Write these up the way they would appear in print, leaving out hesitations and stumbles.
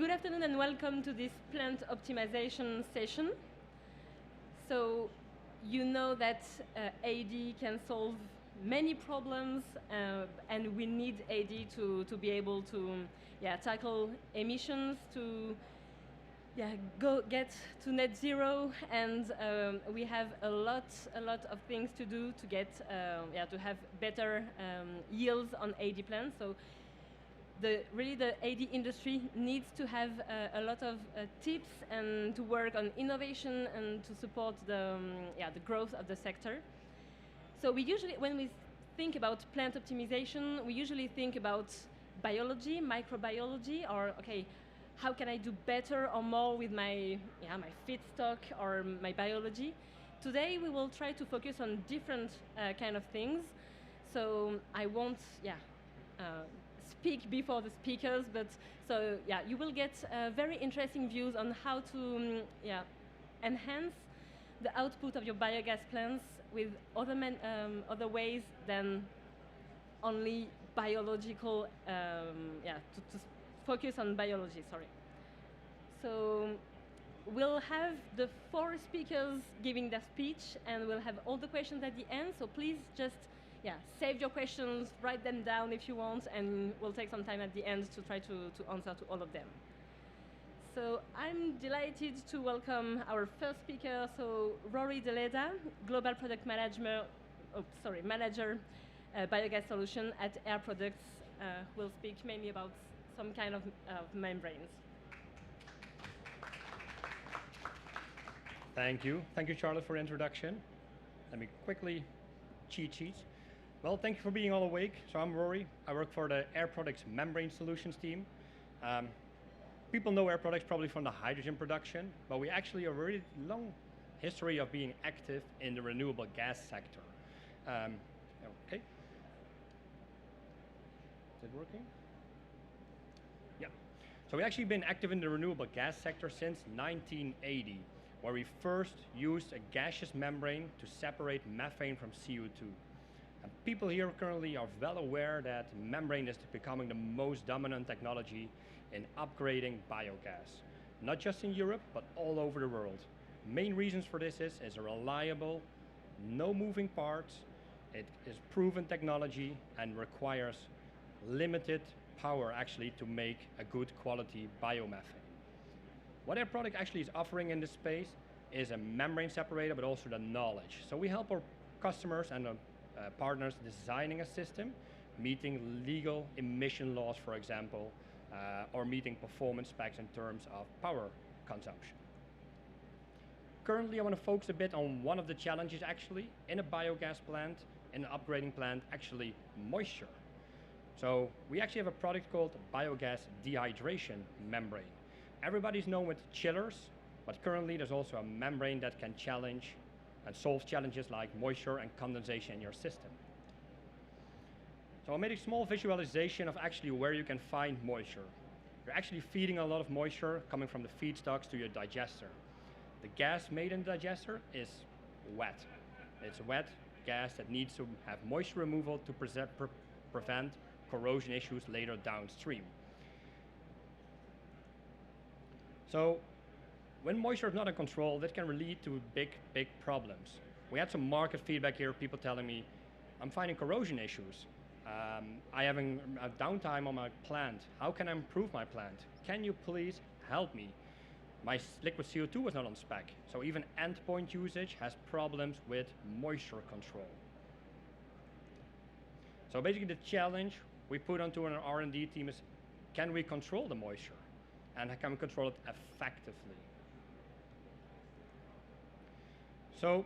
good afternoon and welcome to this plant optimization session. So you know that AD can solve many problems and we need AD to be able to tackle emissions, to get to net zero, and we have a lot of things to do to get to have better yields on AD plants. So the AD industry needs to have a lot of tips and to work on innovation and to support the growth of the sector. So we usually, when we think about plant optimization, we usually think about biology, microbiology, or okay, how can I do better or more with my feedstock or my biology? Today we will try to focus on different kind of things. So I won't speak before the speakers, but you will get very interesting views on how to enhance the output of your biogas plants with other ways than only biological, to focus on biology, sorry. So we'll have the 4 speakers giving their speech and we'll have all the questions at the end, so please just save your questions, write them down if you want, and we'll take some time at the end to try to answer to all of them. So I'm delighted to welcome our first speaker, so Rory Deledda, Global Product Manager, Biogas Solutions at Air Products, will speak mainly about some kind of membranes. Thank you. Thank you, Charlotte, for the introduction. Let me quickly cheat sheet. Well, thank you for being all awake. So I'm Rory. I work for the Air Products Membrane Solutions team. People know Air Products probably from the hydrogen production, but we actually have a really long history of being active in the renewable gas sector. Okay. Is it working? Yeah. So we've actually been active in the renewable gas sector since 1980, where we first used a gaseous membrane to separate methane from CO2. And people here currently are well aware that membrane is becoming the most dominant technology in upgrading biogas, not just in Europe, but all over the world. Main reasons for this is a reliable, no moving parts, it is proven technology and requires limited power actually to make a good quality biomethane. What our product actually is offering in this space is a membrane separator, but also the knowledge. So we help our customers and partners designing a system, meeting legal emission laws, for example, or meeting performance specs in terms of power consumption. Currently, I want to focus a bit on one of the challenges actually in a biogas plant, in an upgrading plant, actually moisture. So we actually have a product called Biogas Dehydration Membrane. Everybody's known with chillers, but currently there's also a membrane that can challenge and solve challenges like moisture and condensation in your system. So I made a small visualization of actually where you can find moisture. You're actually feeding a lot of moisture coming from the feedstocks to your digester. The gas made in the digester is wet. It's wet gas that needs to have moisture removal to prevent corrosion issues later downstream. So when moisture is not in control, that can lead to big problems. We had some market feedback here, people telling me, I'm finding corrosion issues. I'm having a downtime on my plant. How can I improve my plant? Can you please help me? My liquid CO2 was not on spec, so even endpoint usage has problems with moisture control. So basically the challenge we put onto an R&D team is, can we control the moisture? And can we control it effectively? So,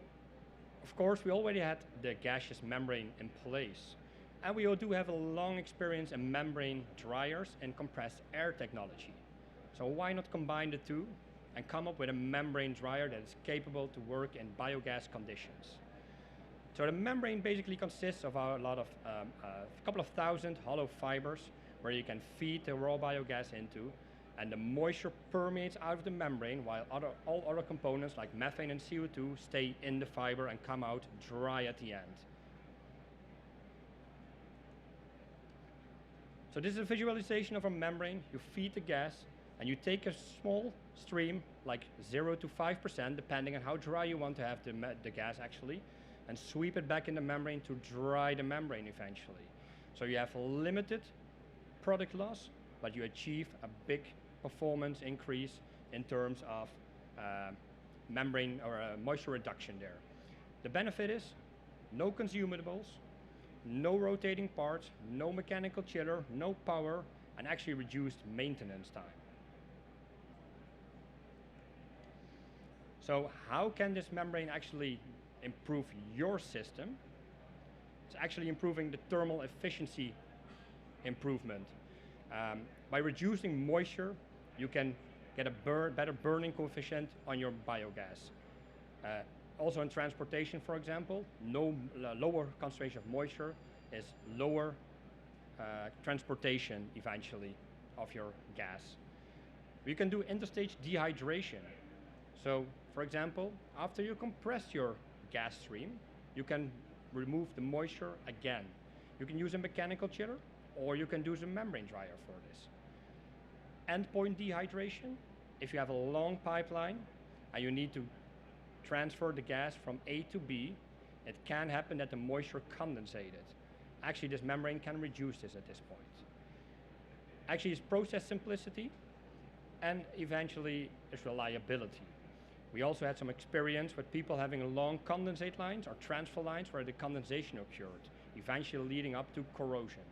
of course, we already had the gaseous membrane in place. And we all do have a long experience in membrane dryers and compressed air technology. So why not combine the two and come up with a membrane dryer that is capable to work in biogas conditions? So the membrane basically consists of a couple of thousand hollow fibers where you can feed the raw biogas into, and the moisture permeates out of the membrane while all other components like methane and CO2 stay in the fiber and come out dry at the end. So this is a visualization of a membrane. You feed the gas, and you take a small stream, like 0 to 5%, depending on how dry you want to have the gas actually, and sweep it back in the membrane to dry the membrane eventually. So you have limited product loss, but you achieve a big performance increase in terms of membrane or moisture reduction there. The benefit is no consumables, no rotating parts, no mechanical chiller, no power, and actually reduced maintenance time. So how can this membrane actually improve your system? It's actually improving the thermal efficiency improvement. By reducing moisture, you can get a better burning coefficient on your biogas. Also in transportation, for example, lower concentration of moisture is lower transportation eventually of your gas. We can do interstage dehydration. So, for example, after you compress your gas stream, you can remove the moisture again. You can use a mechanical chiller, or you can use a membrane dryer for this. Endpoint dehydration, if you have a long pipeline and you need to transfer the gas from A to B, it can happen that the moisture condensated. Actually, this membrane can reduce this at this point. Actually, it's process simplicity and eventually it's reliability. We also had some experience with people having long condensate lines or transfer lines where the condensation occurred, eventually leading up to corrosion.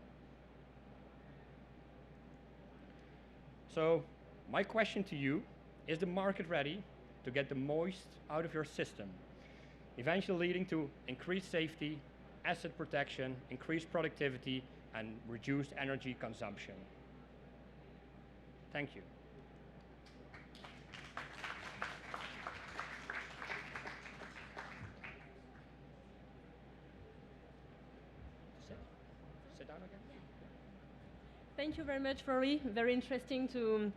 So my question to you, is the market ready to get the moist out of your system, eventually leading to increased safety, asset protection, increased productivity, and reduced energy consumption? Thank you. Sit down again. Thank you very much, Rory. Very interesting to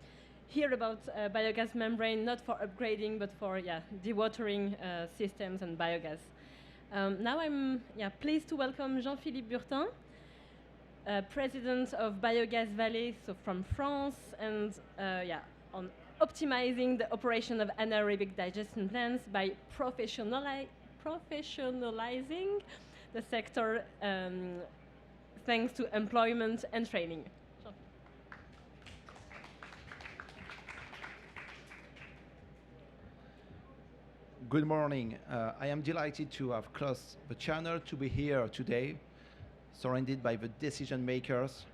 hear about biogas membrane, not for upgrading, but for dewatering systems and biogas. Now I'm pleased to welcome Jean-Philippe Burtin, President of Biogas Vallée, so from France, and on optimizing the operation of anaerobic digestion plants by professionalizing the sector thanks to employment and training. Good morning. I am delighted to have crossed the channel to be here today, surrounded by the decision makers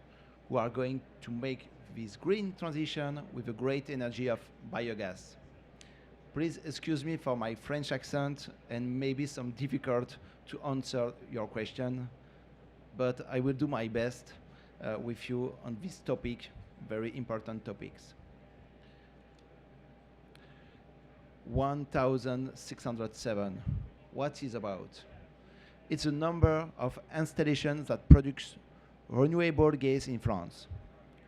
who are going to make this green transition with the great energy of biogas. Please excuse me for my French accent and maybe some difficult to answer your question, but I will do my best with you on this topic, very important topics. 1607. What is about? It's a number of installations that produce renewable gas in France.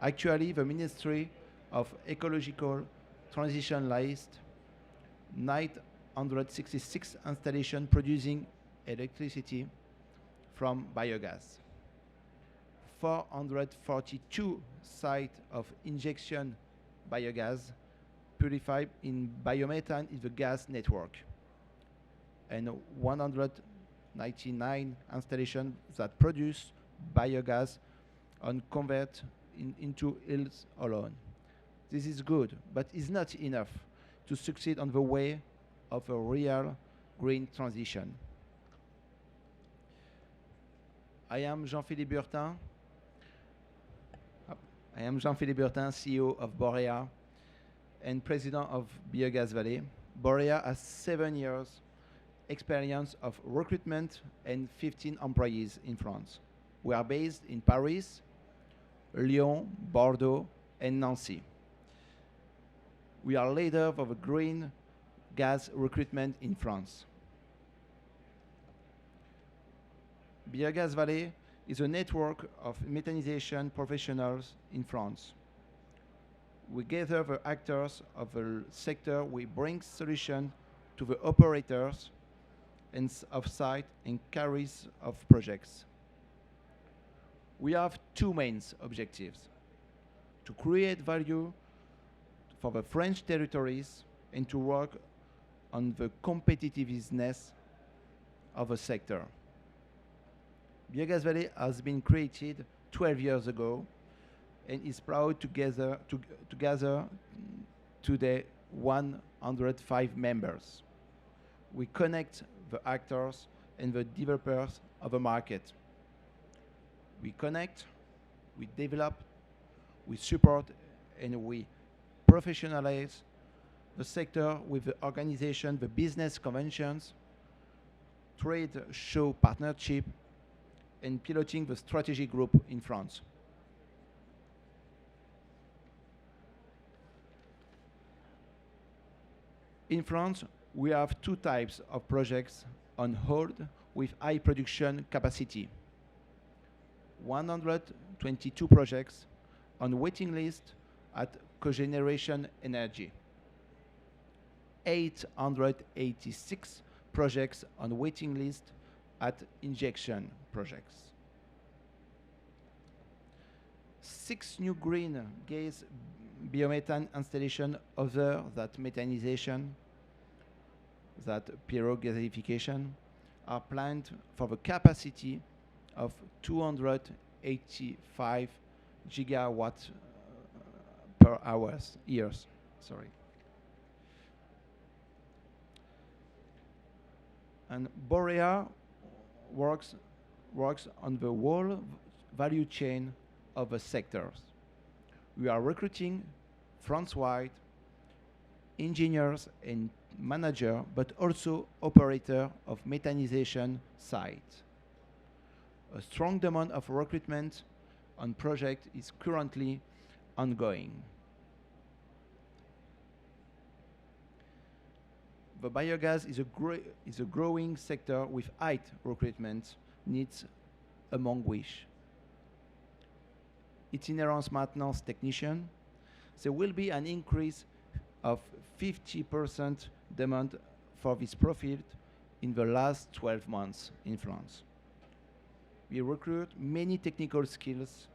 Actually, the Ministry of Ecological Transition lists 966 installations producing electricity from biogas. 442 sites of injection biogas purified in biomethane in the gas network, and 199 installations that produce biogas and convert into hills alone. This is good, but it's not enough to succeed on the way of a real green transition. I am Jean-Philippe Burtin. CEO of Boréa and president of Biogas Vallée. Boréa has 7 years experience of recruitment and 15 employees in France. We are based in Paris, Lyon, Bordeaux, and Nancy. We are leader of a green gas recruitment in France. Biogas Vallée is a network of methanization professionals in France. We gather the actors of the sector. We bring solutions to the operators and of site and carriers of projects. We have two main objectives: to create value for the French territories and to work on the competitiveness of the sector. Biogas Vallée has been created 12 years ago and is proud to gather today 105 members. We connect the actors and the developers of the market. We connect, we develop, we support, and we professionalize the sector with the organization, the business conventions, trade show partnership, and piloting the strategy group in France. In France, we have two types of projects on hold with high production capacity. 122 projects on waiting list at cogeneration energy. 886 projects on waiting list at injection projects. 6 new green gas biomethane installation other than methanization, that pyrogasification, are planned for the capacity of 285 gigawatt per years. Sorry. And Boréa works on the whole value chain of the sectors. We are recruiting France-wide engineers and manager, but also operator of methanization site. A strong demand of recruitment on project is currently ongoing. The biogas is a growing sector with high recruitment needs, among which itinerance maintenance technician. There will be an increase of 50% demand for this profile in the last 12 months in France. We recruit many technical skills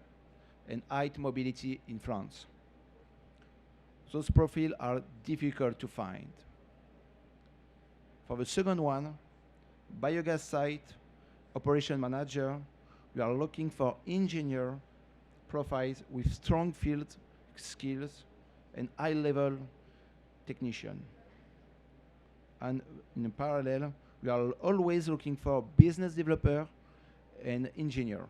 and high mobility in France. Those profiles are difficult to find. For the second one, biogas site operation manager, we are looking for engineer profiles with strong field skills and high-level technician. And in parallel, we are always looking for business developer and engineer.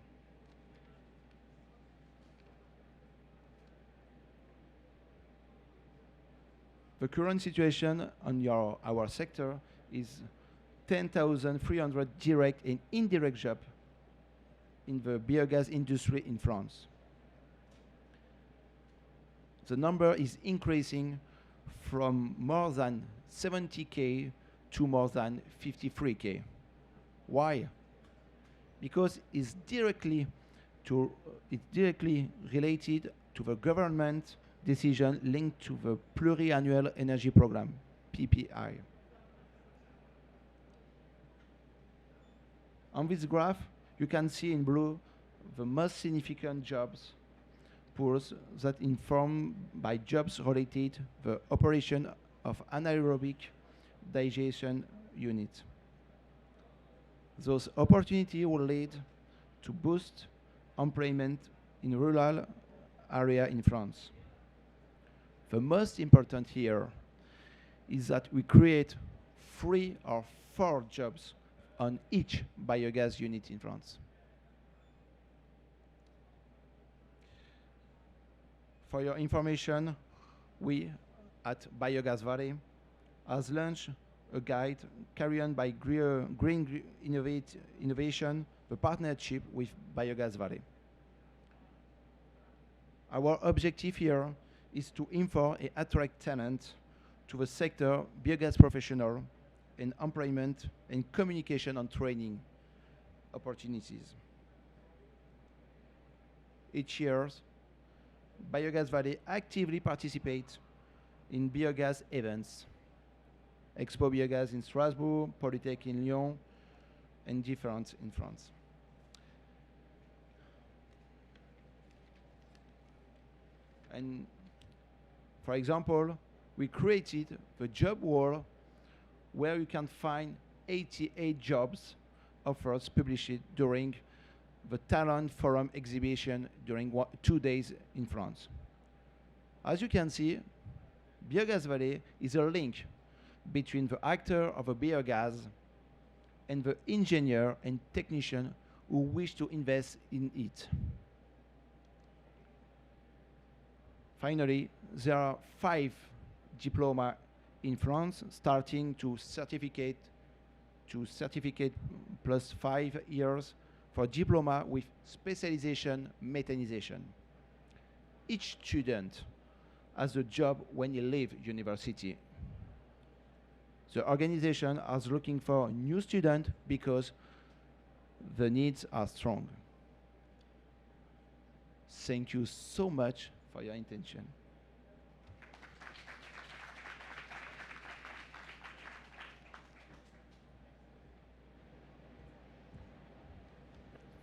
The current situation on our sector is 10,300 direct and indirect jobs in the biogas industry in France. The number is increasing from more than 70K to more than 53K. Why? Because it's directly related to the government decision linked to the Pluriannual Energy Program, PPI. On this graph, you can see in blue the most significant jobs pools that inform by jobs related the operation of anaerobic digestion unit. Those opportunities will lead to boost employment in rural area in France. The most important here is that we create 3 or 4 jobs on each biogas unit in France. For your information, we at Biogas Vallée has launched a guide carried on by Green Innovation, the partnership with Biogas Vallée. Our objective here is to inform and attract talent to the sector, biogas professional, and employment and communication and training opportunities. Each year, Biogas Vallée actively participates in biogas events. Expo Biogas in Strasbourg, Polytech in Lyon, and different in France. And For example, we created the job wall where you can find 88 jobs offers published during the Talent Forum exhibition during 2 days in France. As you can see, Biogas Vallée is a link between the actor of a biogas and the engineer and technician who wish to invest in it. Finally, there are 5 diplomas in France, starting to certificate plus 5 years for diploma with specialization mechanization. Each student has a job when he leaves university. The organization is looking for new students because the needs are strong. Thank you so much for your attention.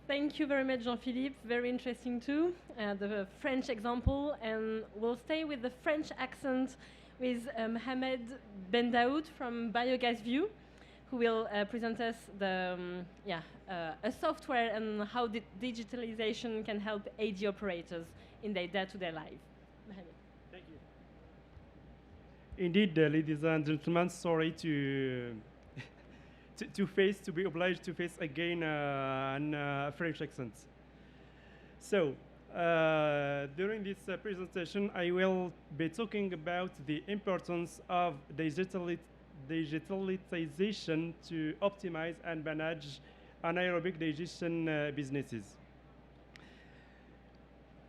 Thank you very much, Jean-Philippe. Very interesting too, the French example. And we'll stay with the French accent with Mhamed Bendaoud from Biogas View, who will present us a software and how digitalization can help AD operators in their day-to-day life. Mhamed. Thank you. Indeed, ladies and gentlemen, sorry to be obliged to face again an French accent. So, during this presentation, I will be talking about the importance of digitalization to optimize and manage anaerobic digestion businesses.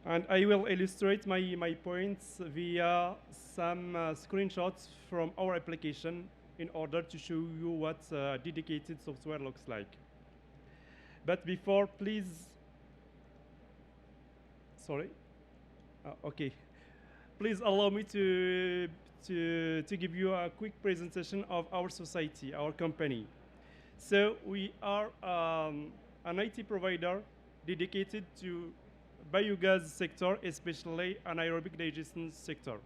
And I will illustrate my points via some screenshots from our application in order to show you what dedicated software looks like. But before, please, sorry, okay. Please allow me to give you a quick presentation of our society, our company. So we are an IT provider dedicated to biogas sector, especially anaerobic digestion sector.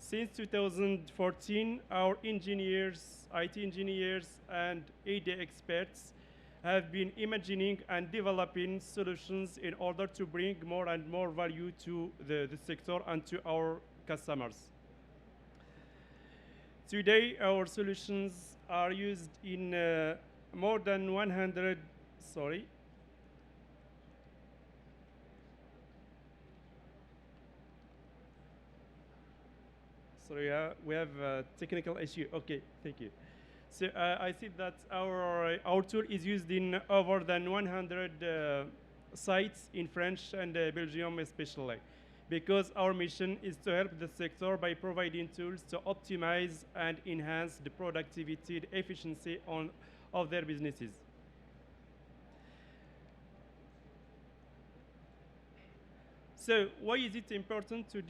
Since 2014, our engineers, IT engineers, and AD experts have been imagining and developing solutions in order to bring more and more value to the sector and to our customers. Today, our solutions are used in more than 100, sorry, Sorry, we have a technical issue. Okay, thank you. So I see that our tool is used in over than 100 sites in French and Belgium especially, because our mission is to help the sector by providing tools to optimize and enhance the productivity, the efficiency of their businesses. So why is it important to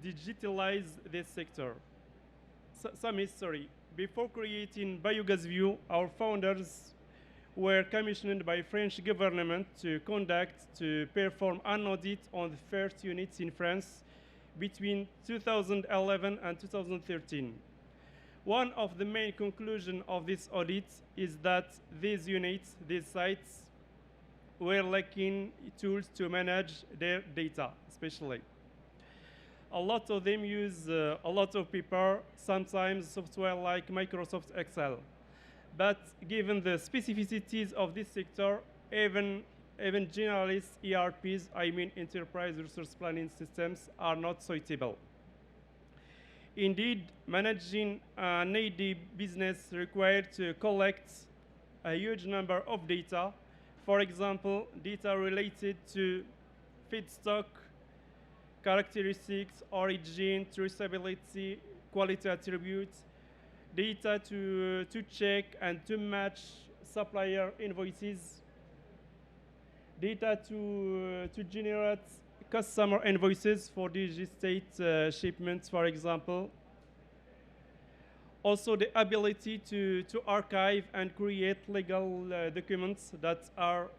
digitalize this sector? Some history. Before creating Biogas View, our founders were commissioned by French government to perform an audit on the first units in France between 2011 and 2013. One of the main conclusions of this audit is that these units, these sites, were lacking tools to manage their data, especially. A lot of them use a lot of paper, sometimes software like Microsoft Excel. But given the specificities of this sector, even generalist ERPs, I mean enterprise resource planning systems, are not suitable. Indeed, managing an AD business required to collect a huge number of data. For example, data related to feedstock, characteristics, origin, traceability, quality attributes, data to check and to match supplier invoices, data to generate customer invoices for digestate shipments, for example. Also, the ability to archive and create legal documents that are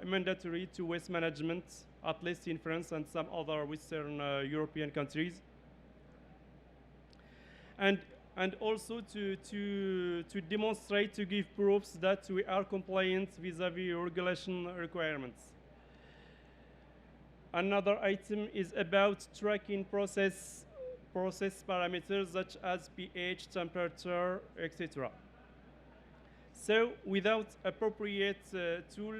mandatory to waste management, at least in France and some other Western European countries. and also to demonstrate, to give proofs that we are compliant vis-à-vis regulation requirements. Another item is about tracking process parameters such as pH, temperature, etc. So without appropriate tool,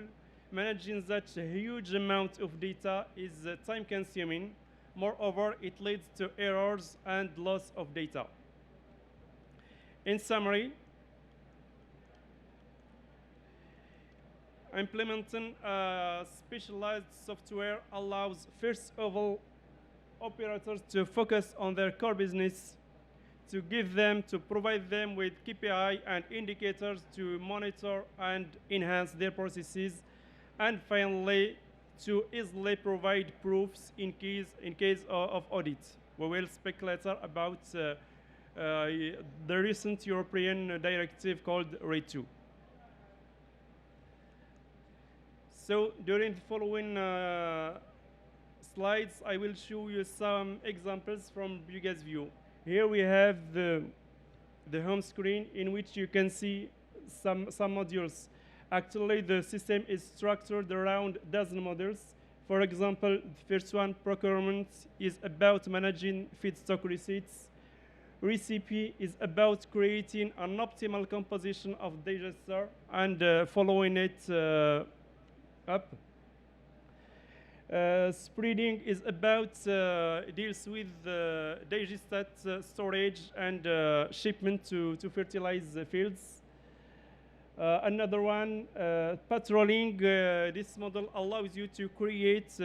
managing such a huge amount of data is time-consuming. Moreover, it leads to errors and loss of data. In summary, implementing specialized software allows, first of all, operators to focus on their core business, to provide them with KPI and indicators to monitor and enhance their processes, and finally, to easily provide proofs in case of audit. We will speak later about the recent European directive called RED II. So during the following slides, I will show you some examples from Biogas View. Here we have the home screen in which you can see some modules. Actually, the system is structured around a dozen modules. For example, the first one, procurement, is about managing feedstock receipts. Recipe is about creating an optimal composition of digester and following it up. Spreading is about deals with digestate storage and shipment to fertilize the fields. Another one, patrolling. This model allows you to create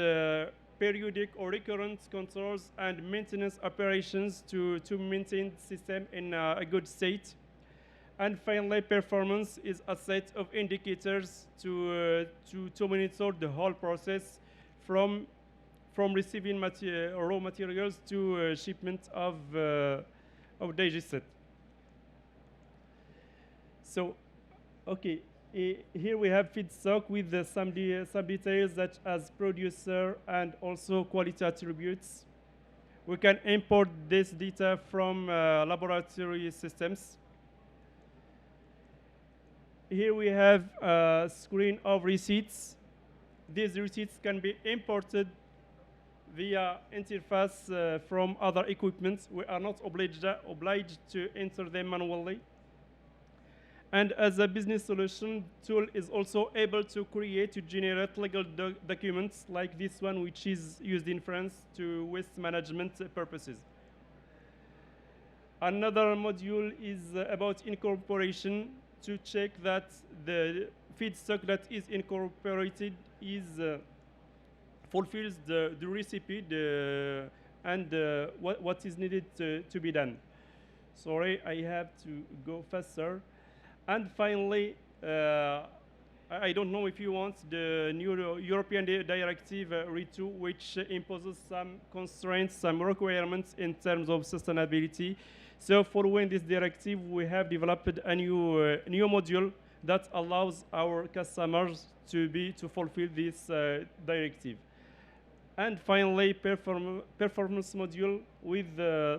periodic or recurrent controls and maintenance operations to maintain the system in a good state. And finally, performance is a set of indicators to monitor the whole process from receiving raw materials to shipment of digestate. So, okay, here we have feedstock with some details such as producer and also quality attributes. We can import this data from laboratory systems. Here we have a screen of receipts. These receipts can be imported via interface from other equipment. We are not obliged to enter them manually. And as a business solution, tool is also able to generate legal documents like this one, which is used in France to waste management purposes. Another module is about incorporation, to check that the feedstock that is incorporated fulfills the recipe and what is needed to be done. Sorry, I have to go faster. And finally, I don't know if you want the new European directive RED II, which imposes some constraints, some requirements in terms of sustainability. So following this directive, we have developed a new module that allows our customers to fulfill this directive. And finally, performance module with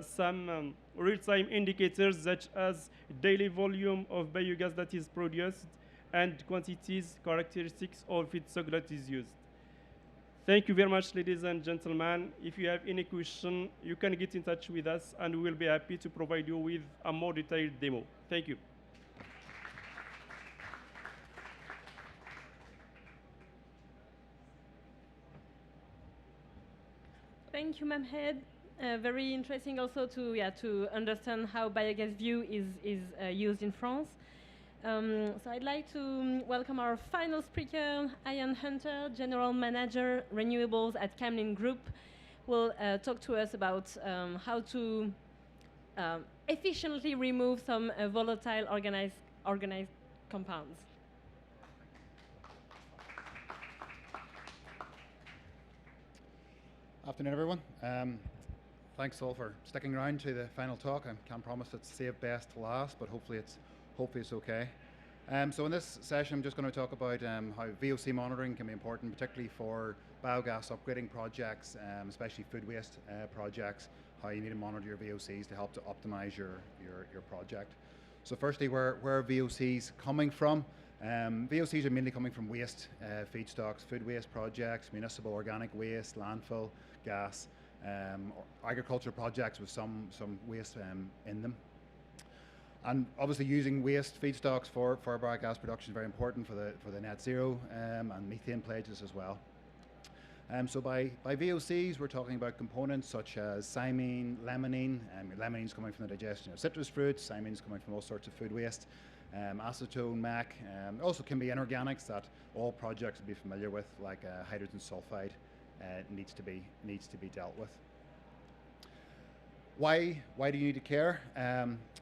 some real-time indicators such as daily volume of biogas that is produced and quantities, characteristics of feedstock that is used. Thank you very much, ladies and gentlemen. If you have any question, you can get in touch with us, and we will be happy to provide you with a more detailed demo. Thank you. Thank you, Mhamed. Very interesting also to understand how Biogas View is used in France. So I'd like to welcome our final speaker, Ian Hunter, General Manager Renewables at Camlin Group, who will talk to us about how to efficiently remove some volatile organized compounds. Afternoon, everyone. Thanks all for sticking around to the final talk. I can't promise it's saved best to last, but hopefully it's okay. So in this session, I'm just going to talk about how VOC monitoring can be important, particularly for biogas upgrading projects, especially food waste projects, how you need to monitor your VOCs to help to optimize your project. So firstly, where are VOCs coming from? VOCs are mainly coming from waste feedstocks, food waste projects, municipal organic waste, landfill, gas, or agriculture projects with some waste in them. And obviously using waste feedstocks for biogas production is very important for the net zero and methane pledges as well. So by VOCs, we're talking about components such as cymene, limonene. Limonene coming from the digestion of citrus fruits, cymene's coming from all sorts of food waste, acetone, mac. Also can be inorganics that all projects will be familiar with, like hydrogen sulfide needs to be dealt with. Why do you need to care?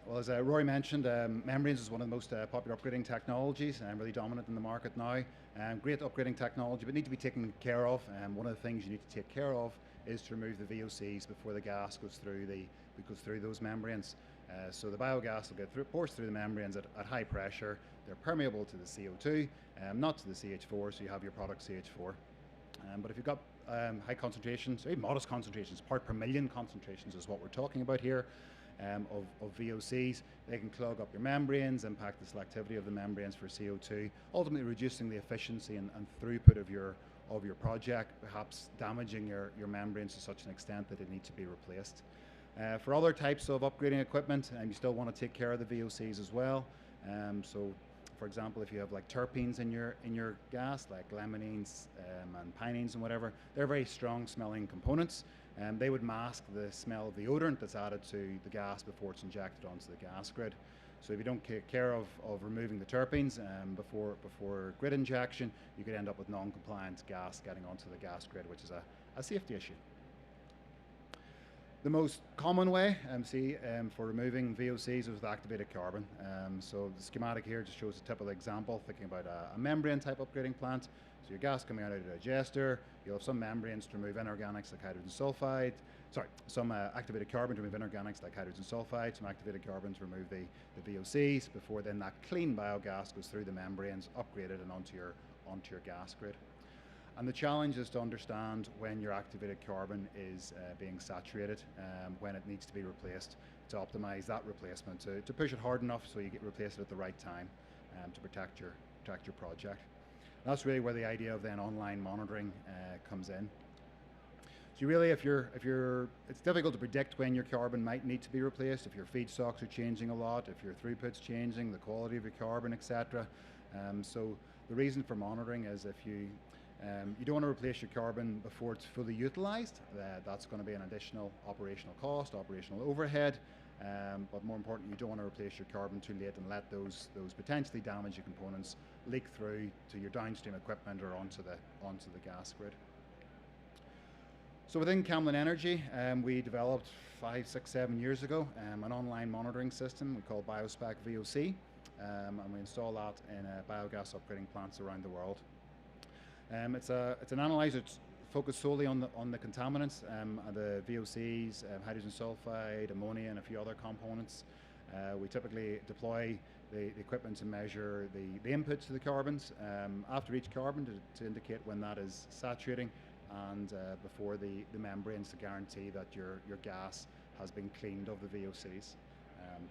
Well, as Rory mentioned, membranes is one of the most popular upgrading technologies and really dominant in the market now. Great upgrading technology, but need to be taken care of. One of the things you need to take care of is to remove the VOCs before the gas goes through those membranes. So the biogas will pours through the membranes at high pressure. They're permeable to the CO2, not to the CH4, so you have your product CH4. But if you've got high concentrations, or even modest concentrations, part per million concentrations is what we're talking about here, of VOCs, they can clog up your membranes, impact the selectivity of the membranes for CO2, ultimately reducing the efficiency and throughput of your project, perhaps damaging your membranes to such an extent that it needs to be replaced. For other types of upgrading equipment, you still want to take care of the VOCs as well. So, for example, if you have like terpenes in your gas, like limonene and pinene and whatever, they're very strong smelling components. They would mask the smell of the odorant that's added to the gas before it's injected onto the gas grid. So if you don't take care of removing the terpenes before grid injection, you could end up with non-compliant gas getting onto the gas grid, which is a safety issue. The most common way for removing VOCs is with activated carbon. So the schematic here just shows a typical example, thinking about a membrane type upgrading plant. So your gas coming out of the digester, you'll have some membranes to remove inorganics like hydrogen sulfide, some activated carbon to remove inorganics like hydrogen sulfide, some activated carbon to remove the VOCs, before then that clean biogas goes through the membranes, upgraded and onto your gas grid. And the challenge is to understand when your activated carbon is being saturated, when it needs to be replaced, to optimize that replacement, to push it hard enough so you replace it at the right time to protect your project. And that's really where the idea of then online monitoring comes in. So really, it's difficult to predict when your carbon might need to be replaced, if your feedstocks are changing a lot, if your throughput's changing, the quality of your carbon, etc. So the reason for monitoring is if you don't want to replace your carbon before it's fully utilized. That's going to be an additional operational cost, operational overhead. But more importantly, you don't want to replace your carbon too late and let those potentially damaging components leak through to your downstream equipment or onto the gas grid. So within Camlin Energy, we developed 5, 6, 7 years ago an online monitoring system we call BioSpec VOC, and we install that in biogas upgrading plants around the world. It's an analyzer that's focused solely on the contaminants, the VOCs, hydrogen sulfide, ammonia, and a few other components. We typically deploy the equipment to measure the inputs to the carbons after each carbon to indicate when that is saturating, and before the membranes to guarantee that your gas has been cleaned of the VOCs.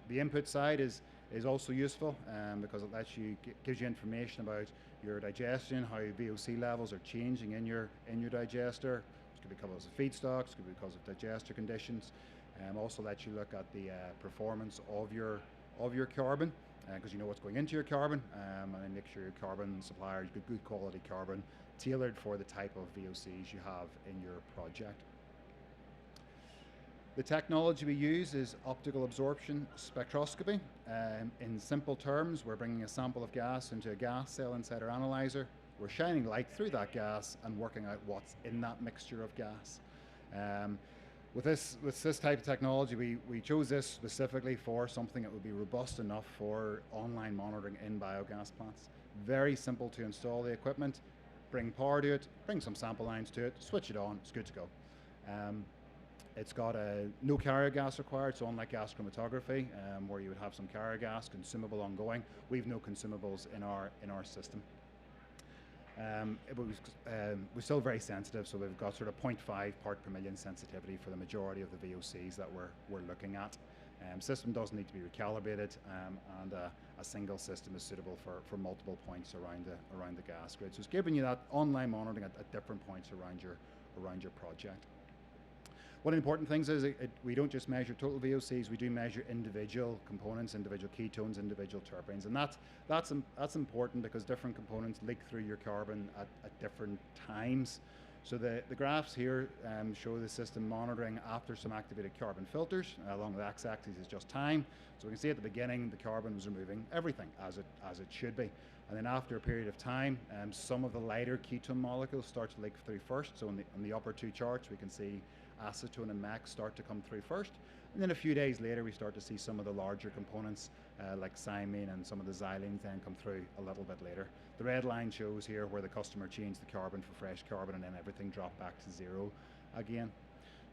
The input side is also useful because it gives you information about your digestion, how VOC levels are changing in your digester. It could be because of feedstocks, it could be because of digester conditions. Also lets you look at the performance of your carbon, because you know what's going into your carbon, and then make sure your carbon supplier is good quality carbon, tailored for the type of VOCs you have in your project. The technology we use is optical absorption spectroscopy. In simple terms, we're bringing a sample of gas into a gas cell inside our analyzer. We're shining light through that gas and working out what's in that mixture of gas. With this type of technology, we chose this specifically for something that would be robust enough for online monitoring in biogas plants. Very simple to install the equipment, bring power to it, bring some sample lines to it, switch it on, it's good to go. It's got no carrier gas required, so unlike gas chromatography, where you would have some carrier gas, consumable ongoing, we've no consumables in our system. was still very sensitive, so we've got sort of 0.5 part per million sensitivity for the majority of the VOCs that we're looking at. System does need to be recalibrated, and a single system is suitable for multiple points around the gas grid. So it's giving you that online monitoring at different points around your project. One of the important things is we don't just measure total VOCs, we do measure individual components, individual ketones, individual terpenes, and that's important because different components leak through your carbon at different times. So the graphs here show the system monitoring after some activated carbon filters. Along the x-axis is just time. So we can see at the beginning the carbon was removing everything as it should be. And then after a period of time, some of the lighter ketone molecules start to leak through first. So on the upper two charts, we can see acetone and MEC start to come through first. And then a few days later, we start to see some of the larger components like cymene and some of the xylenes then come through a little bit later. The red line shows here where the customer changed the carbon for fresh carbon and then everything dropped back to zero again.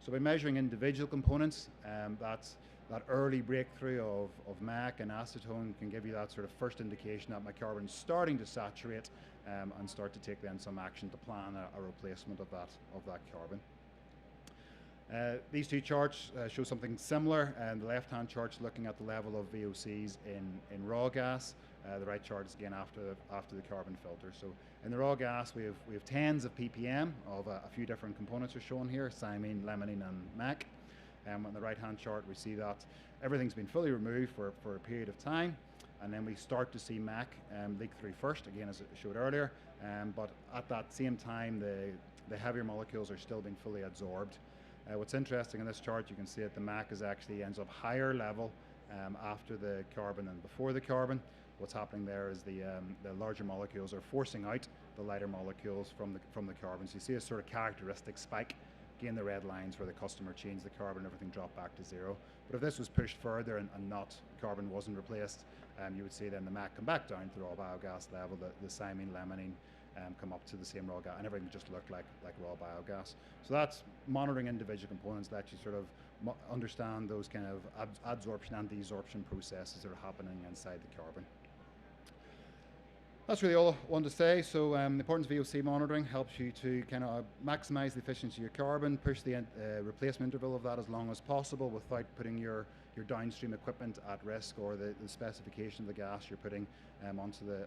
So by measuring individual components, that early breakthrough of MEC and acetone can give you that sort of first indication that my carbon is starting to saturate and start to take then some action to plan a replacement of that carbon. These two charts show something similar, and the left-hand chart's looking at the level of VOCs in raw gas. The right chart is again after the carbon filter. So in the raw gas, we have tens of ppm of a few different components are shown here: cymene, limonene, and MEC. On the right-hand chart, we see that everything's been fully removed for a period of time, and then we start to see MEC leak through first, again as it showed earlier. But at that same time, the heavier molecules are still being fully absorbed. What's interesting in this chart, you can see that the MEC ends up higher level after the carbon than before the carbon. What's happening there is the larger molecules are forcing out the lighter molecules from the carbon. So you see a sort of characteristic spike. Again, the red lines where the customer changed the carbon, everything dropped back to zero. But if this was pushed further and carbon wasn't replaced, you would see then the MEC come back down to the raw biogas level, the cymene, limonene come up to the same raw gas, and everything just looked like raw biogas. So that's monitoring individual components, lets you sort of understand those kind of adsorption and desorption processes that are happening inside the carbon. That's really all I wanted to say. So the importance of VOC monitoring helps you to kind of maximize the efficiency of your carbon, push the replacement interval of that as long as possible without putting your downstream equipment at risk or the specification of the gas you're putting onto the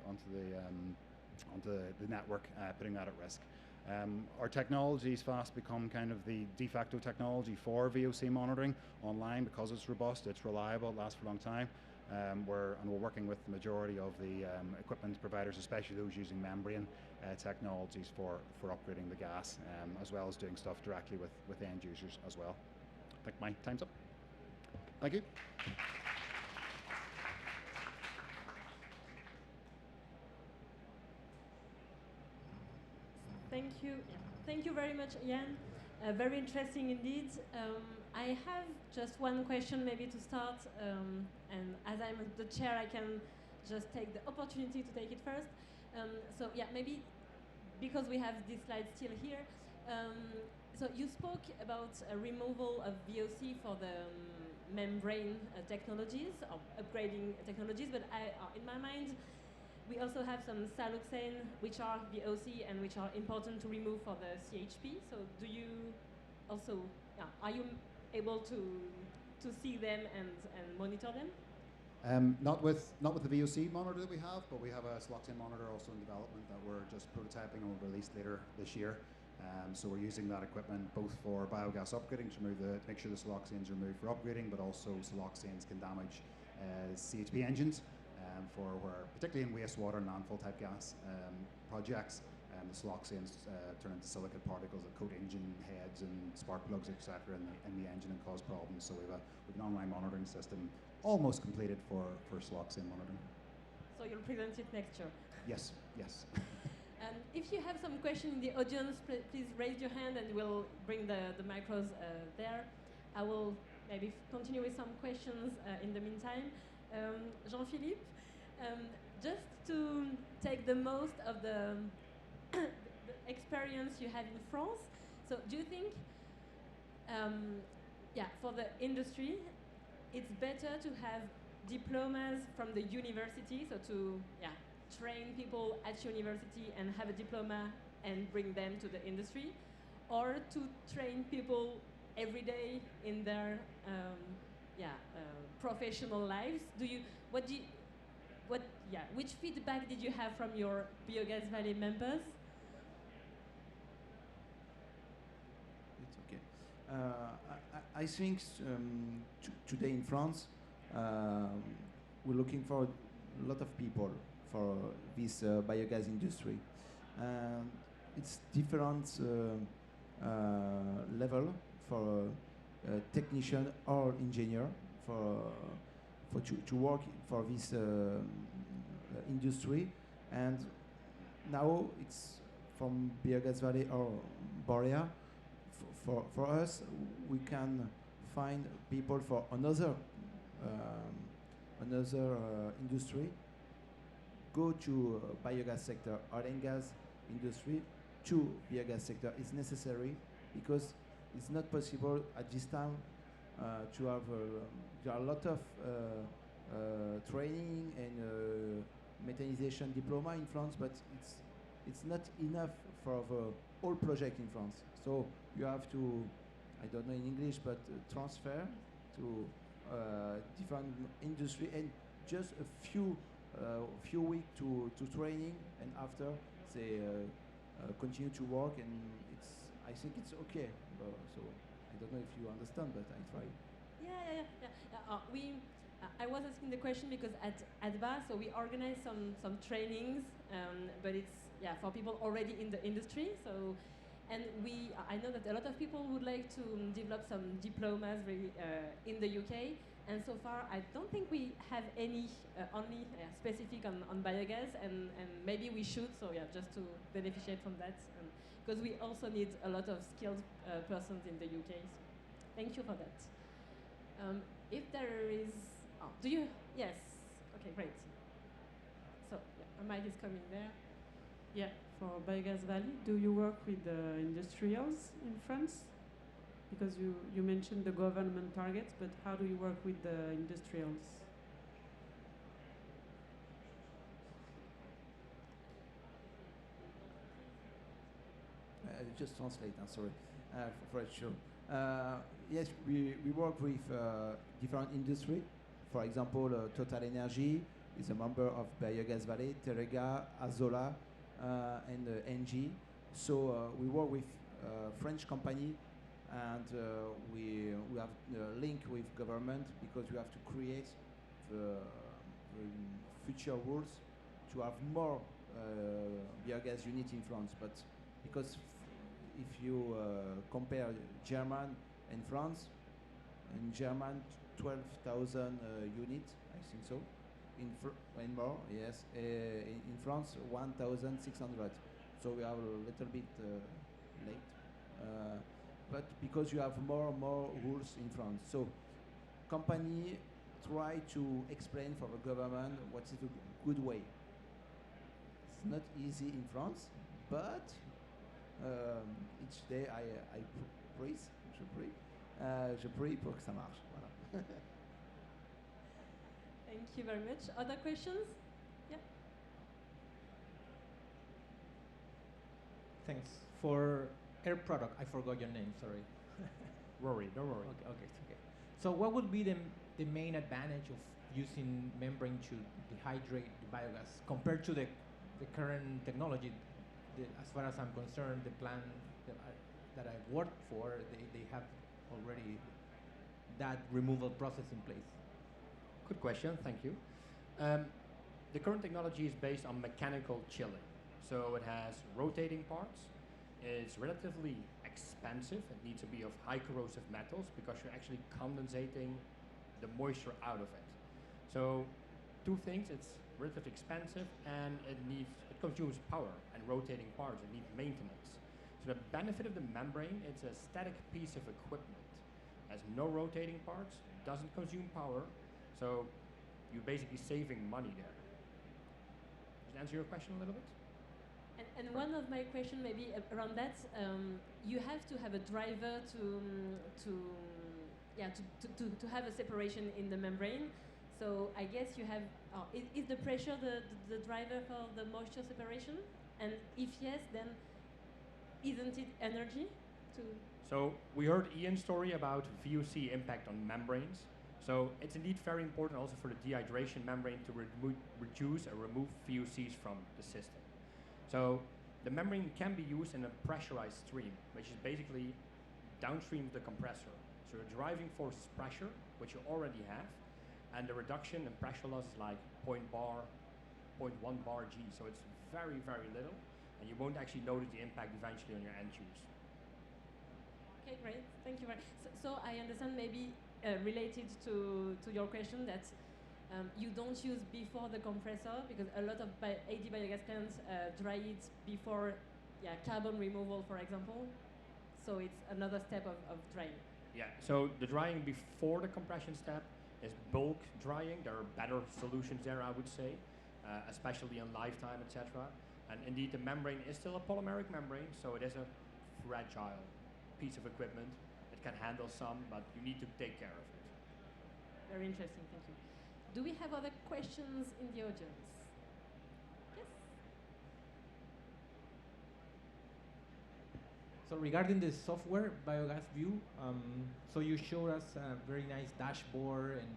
network, putting that at risk. Our technology has fast become kind of the de facto technology for VOC monitoring online because it's robust, it's reliable, it lasts for a long time. We're working with the majority of the equipment providers, especially those using membrane technologies for upgrading the gas, as well as doing stuff directly with end users as well. I think my time's up. Thank you. Thank you. Thank you very much, Ian. Very interesting indeed. I have just one question maybe to start, and as I'm the chair, I can just take the opportunity to take it first. So yeah, maybe because we have this slide still here. So you spoke about a removal of VOC for the membrane technologies, or upgrading technologies, but in my mind, we also have some siloxane, which are VOC and which are important to remove for the CHP. So do you also, are you able to see them and monitor them? Not with the VOC monitor that we have, but we have a siloxane monitor also in development that we're just prototyping and will release later this year. So we're using that equipment both for biogas upgrading to make sure the siloxanes are removed for upgrading, but also siloxanes can damage CHP engines for particularly in wastewater and landfill type gas projects. The siloxanes turn into silicate particles that coat engine heads and spark plugs, etc., in the engine and cause problems. So we have an online monitoring system almost completed for siloxane monitoring. So you'll present it next year? Yes, yes. If you have some question in the audience, please raise your hand and we'll bring the micros there. I will maybe continue with some questions in the meantime. Jean-Philippe, just to take the most of the experience you had in France, so do you think, for the industry, it's better to have diplomas from the university, so to train people at university and have a diploma and bring them to the industry, or to train people every day in their professional lives? Which feedback did you have from your Biogas Vallée members? It's okay. I think today in France, we're looking for a lot of people for this biogas industry. It's different level for a technician or engineer to work for this industry. And now it's from Biogas Vallée or Boréa. For us, we can find people for another industry, go to biogas sector, oil and gas industry, to biogas sector is necessary, because it's not possible at this time to have there are a lot of training and mechanization diploma in France, but it's not enough for the whole project in France. So you have to, I don't know in English, but transfer to different industry, and just a few weeks to training, and after they continue to work, and I think it's okay. So I don't know if you understand, but I try. I was asking the question because at ADBA, so we organize some trainings, but it's for people already in the industry. So, and I know that a lot of people would like to develop some diplomas really, in the UK. And so far, I don't think we have any only specific on biogas, and maybe we should. So just to beneficiate from that, because we also need a lot of skilled persons in the UK. So thank you for that. If there is, do you? Yes. Okay, great. So a mic is coming there. Yeah. For Biogas Vallée, do you work with the industrials in France? Because you mentioned the government targets, but how do you work with the industrials? Just translate, I'm sorry, for it, sure. Yes, we work with different industry. For example, Total Energy is a member of Biogas Vallée, Terega, Azola, and NG. So we work with French company, and we have a link with government, because we have to create the future rules to have more biogas unit in France. But because if you compare German and France, in German 12,000 units, I think so, and more, yes. In France 1,600. So we are a little bit late. But because you have more rules in France, so company try to explain for the government what is a good way. It's not easy in France, but each day I je prie pour que ça marche. Voilà. Thank you very much. Other questions? Yeah. Thanks. For Air Product, I forgot your name, sorry. Rory, don't worry. Okay, it's okay. So what would be the main advantage of using membrane to dehydrate the biogas compared to the current technology? As far as I'm concerned, the plant that I work for, they have already that removal process in place. Good question, thank you. The current technology is based on mechanical chilling. So it has rotating parts. It's relatively expensive. It needs to be of high corrosive metals, because you're actually condensating the moisture out of it. So two things, it's relatively expensive, and it consumes power, and rotating parts, it needs maintenance. So the benefit of the membrane, it's a static piece of equipment. Has no rotating parts, doesn't consume power, so you're basically saving money there. Does that answer your question a little bit? And one of my questions maybe around that, you have to have a driver to have a separation in the membrane. So I guess you have, is the pressure the driver for the moisture separation? And if yes, then isn't it energy to? So we heard Ian's story about VOC impact on membranes. So it's indeed very important also for the dehydration membrane to reduce or remove VOCs from the system. So the membrane can be used in a pressurized stream, which is basically downstream of the compressor. So your driving force is pressure, which you already have, and the reduction in pressure loss is like 0.1 bar G. So it's very, very little, and you won't actually notice the impact eventually on your end use. Okay, great. Thank you very much. So I understand maybe related to your question that you don't use before the compressor because a lot of AD biogas plants dry it before carbon removal, for example. So it's another step of drying. Yeah, so the drying before the compression step is bulk drying. There are better solutions there, I would say, especially on lifetime, etc. And indeed, the membrane is still a polymeric membrane, so it is a fragile piece of equipment. It can handle some, but you need to take care of it. Very interesting, thank you. Do we have other questions in the audience? Yes? So regarding the software, Biogas View, so you showed us a very nice dashboard, and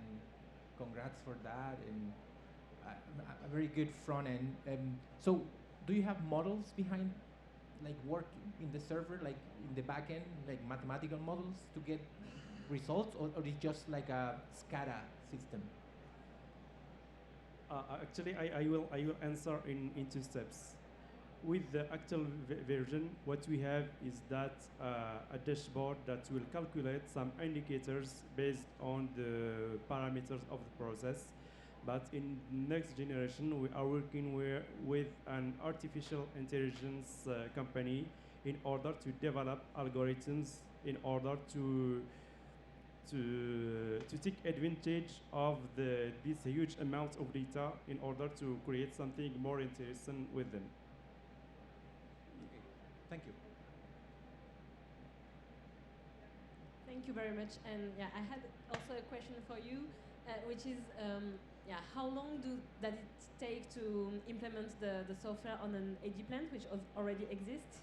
congrats for that, and a very good front end. So do you have models behind, like work in the server, like in the back end, like mathematical models to get results, or is it just like a SCADA system? Actually, I will answer in 2 steps. With the actual version, what we have is that a dashboard that will calculate some indicators based on the parameters of the process. But in next generation, we are working with an artificial intelligence company in order to develop algorithms in order to take advantage of this huge amount of data in order to create something more interesting with them. Thank you. Thank you very much. And yeah, I had also a question for you, which is, how long does it take to implement the software on an AD plant, which already exists?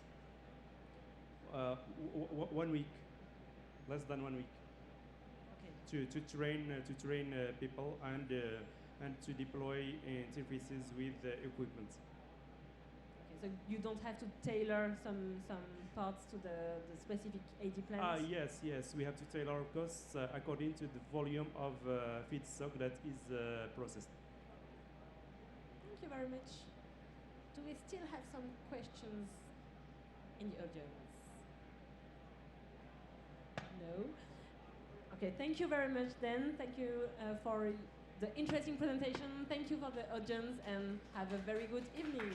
1 week, less than 1 week. Okay. To train people and to deploy interfaces with equipment. So you don't have to tailor some parts to the specific AD plants? Yes, we have to tailor costs according to the volume of feedstock that is processed. Thank you very much. Do we still have some questions in the audience? No? Okay, thank you very much then. Thank you for the interesting presentation. Thank you for the audience and have a very good evening.